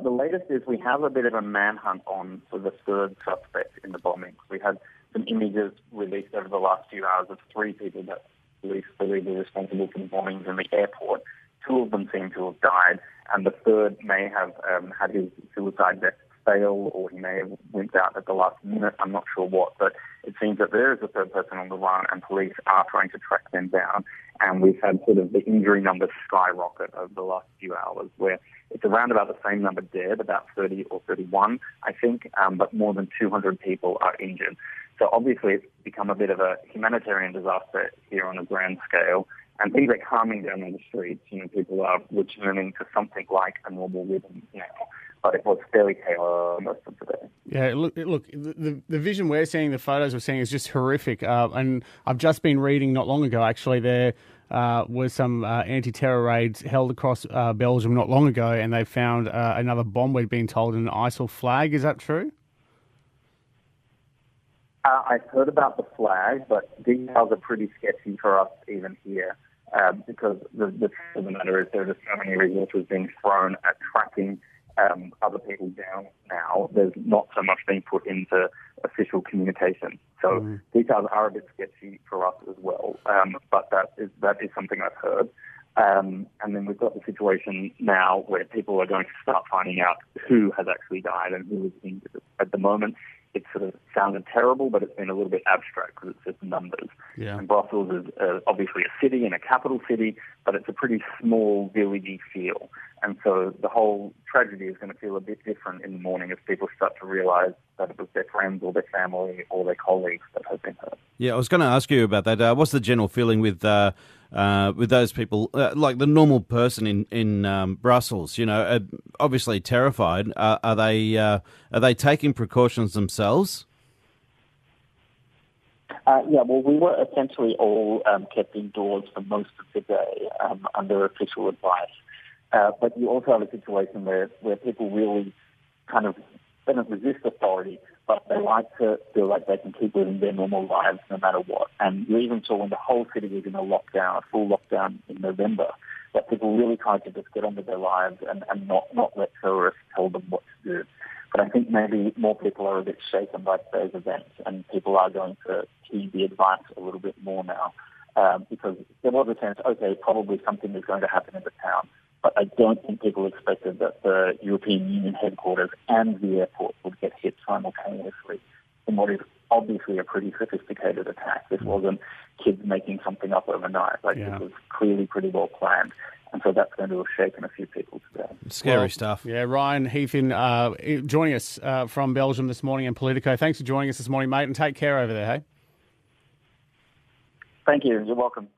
The latest is we have a bit of a manhunt on for the third suspect in the bombings. We had some images released over the last few hours of 3 people that police believe are responsible for the bombings in the airport. 2 of them seem to have died, and the third may have had his suicide vest fail, or he may have wimped out at the last minute. I'm not sure what, but it seems that there is a third person on the run, and police are trying to track them down. And we've had sort of the injury numbers skyrocket over the last few hours, where it's around about the same number dead, about 30 or 31, I think, but more than 200 people are injured. So obviously it's become a bit of a humanitarian disaster here on a grand scale, and things are calming down on the streets. People are returning to something like a normal rhythm now, but it was fairly chaotic most of the day. Yeah, look, the vision we're seeing, the photos we're seeing is just horrific. And I've just been reading not long ago, actually, there was some anti-terror raids held across Belgium not long ago, and they found another bomb, we'd been told, in an ISIL flag. Is that true? I've heard about the flag, but details are pretty sketchy for us even here, because the truth of the matter is there are just so many resources being thrown at tracking other people down now. There's not so much being put into official communication. So details are a bit sketchy for us as well, but that is something I've heard. And then we've got the situation now where people are going to start finding out who has actually died and who is injured. At the moment, it sort of sounded terrible, but it's been a little bit abstract because it's just numbers. Yeah. And Brussels is obviously a city and a capital city, but it's a pretty small, villagey feel. And so the whole tragedy is going to feel a bit different in the morning as people start to realise that it was their friends or their family or their colleagues that have been hurt. Yeah, I was going to ask you about that. What's the general feeling with those people, like the normal person in Brussels? Obviously terrified. Are they taking precautions themselves? Well, we were essentially all kept indoors for most of the day under official advice. But you also have a situation where people really kind of they don't resist authority, but they like to feel like they can keep living their normal lives no matter what. And you even saw when the whole city was in a full lockdown in November, that people really tried to just get on with their lives and not let terrorists tell them what to do. But I think maybe more people are a bit shaken by today's events, and people are going to heed the advice a little bit more now, because there was a sense, okay, probably something is going to happen in the town. But I don't think people expected that the European Union headquarters and the airport would get hit simultaneously in what is obviously a pretty sophisticated attack. This wasn't kids making something up overnight. This was clearly pretty well planned. And so that's going to have shaken a few people today. Scary stuff. Yeah, Ryan Heath joining us from Belgium this morning in Politico. Thanks for joining us this morning, mate, and take care over there, hey? Thank you. You're welcome.